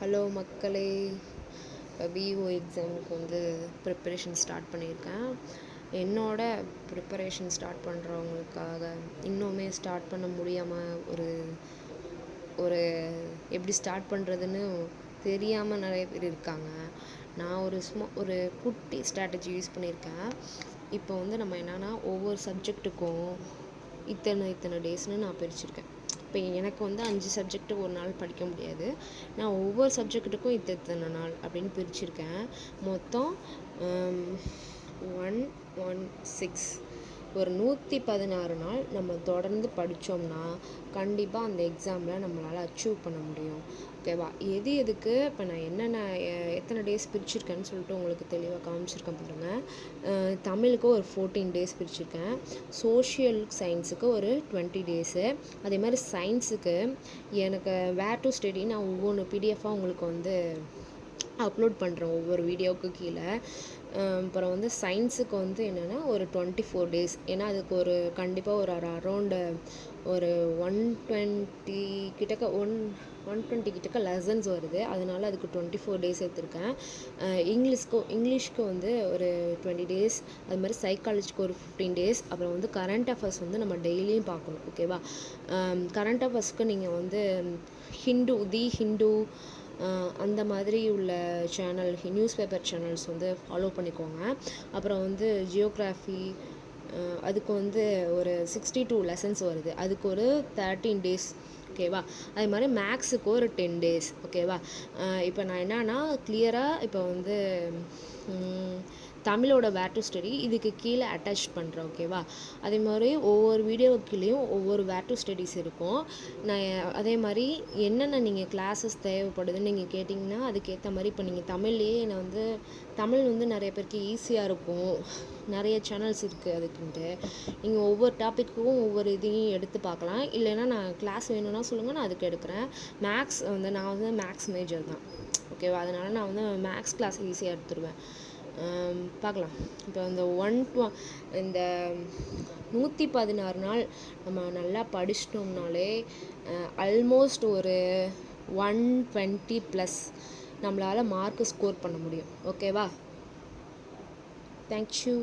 Hello மக்களே, இப்போ PO எக்ஸாமுக்கு ப்ரிப்பரேஷன் ஸ்டார்ட் பண்ணியிருக்கேன். என்னோட ப்ரிப்பரேஷன் ஸ்டார்ட் பண்ணுறவங்களுக்காக இன்னுமே ஸ்டார்ட் பண்ண முடியாமல் ஒரு எப்படி ஸ்டார்ட் பண்ணுறதுன்னு தெரியாமல் நிறைய பேர் இருக்காங்க. நான் ஒரு குட்டி ஸ்ட்ராட்டஜி யூஸ் பண்ணியிருக்கேன். இப்போ நம்ம என்னென்னா ஒவ்வொரு சப்ஜெக்ட்டுக்கும் இத்தனை டேஸ்னு நான் பிரிச்சுருக்கேன். இப்போ எனக்கு 5 சப்ஜெக்ட்டு ஒரு நாள் படிக்க முடியாது. நான் ஒவ்வொரு சப்ஜெக்ட்டுக்கும் இத்தனை நாள் அப்படின்னு பிரிச்சுருக்கேன். மொத்தம் 116 ஒரு 116 நாள் நம்ம தொடர்ந்து படித்தோம்னா கண்டிப்பாக அந்த எக்ஸாமில் நம்மளால் அச்சீவ் பண்ண முடியும். ஓகேவா? எதுக்கு இப்போ நான் எத்தனை டேஸ் பிரிச்சுருக்கேன்னு சொல்லிட்டு உங்களுக்கு தெளிவாக காமிச்சிருக்கேன் பாருங்கள். தமிழுக்கு ஒரு 14 டேஸ் பிரிச்சுருக்கேன். சோஷியல் சயின்ஸுக்கு ஒரு 20 டேஸு. அதே மாதிரி சயின்ஸுக்கு எனக்கு வேர் டு ஸ்டடி நான் ஒவ்வொன்று பிடிஎஃபாக உங்களுக்கு அப்லோட் பண்ணுறேன் ஒவ்வொரு வீடியோவுக்கு கீழே. அப்புறம் சயின்ஸுக்கு என்னென்னா ஒரு 24 டேஸ். ஏன்னா அதுக்கு கண்டிப்பாக ஒரு அரௌண்டு ஒரு 120 கிட்டக்க லெசன்ஸ் வருது. அதனால அதுக்கு 24 டேஸ் எடுத்திருக்கேன். இங்கிலீஷ்க்கு ஒரு 20 டேஸ். அது மாதிரி சைக்காலஜிக்கு ஒரு 15 டேஸ். அப்புறம் கரண்ட் அஃபேர்ஸ் நம்ம டெய்லியும் பார்க்கணும். ஓகேவா? கரண்ட் அஃபேர்ஸ்க்கு நீங்கள் ஹிந்து அந்த மாதிரி உள்ள channel, news paper channels follow பண்ணிக்கோங்க. அப்புறம் ஜியோகிராஃபி அதுக்கு ஒரு 62 லெசன்ஸ் வருது. அதுக்கு ஒரு 13 டேஸ். ஓகேவா? அதே மாதிரி மேக்ஸுக்கு ஒரு 10 டேஸ். ஓகேவா? இப்போ நான் என்னன்னா கிளியராக இப்போ தமிழோட வேர் டு ஸ்டடி இதுக்கு கீழே அட்டாச் பண்ணுறேன். ஓகேவா? அதே மாதிரி ஒவ்வொரு வீடியோக்குள்ளேயும் ஒவ்வொரு வேர் டு ஸ்டடிஸ் இருக்கும். நான் அதே மாதிரி என்னென்ன நீங்கள் கிளாஸஸ் தேவைப்படுதுன்னு நீங்கள் கேட்டிங்கன்னா அதுக்கேற்ற மாதிரி இப்போ நீங்கள் தமிழ்லேயே தமிழ் நிறைய பேருக்கு ஈஸியாக இருக்கும். நிறைய சேனல்ஸ் இருக்குது அதுக்குன்ட்டு. நீங்கள் ஒவ்வொரு டாப்பிக்கும் ஒவ்வொரு இதையும் எடுத்து பார்க்கலாம். இல்லைன்னா நான் கிளாஸ் வேணும்னா சொல்லுங்கள், நான் அதுக்கு எடுக்கிறேன். மேக்ஸ் நான் மேக்ஸ் மேஜர் தான். ஓகேவா? அதனால் நான் மேக்ஸ் கிளாஸ் ஈஸியாக எடுத்துருவேன். பார்க்கலாம். இப்போ இந்த 116 நாள் நம்ம நல்லா படிச்சிட்டோம்னாலே ஆல்மோஸ்ட் ஒரு 120+ நம்மளால் மார்க்கு ஸ்கோர் பண்ண முடியும். ஓகேவா? தேங்க்யூ.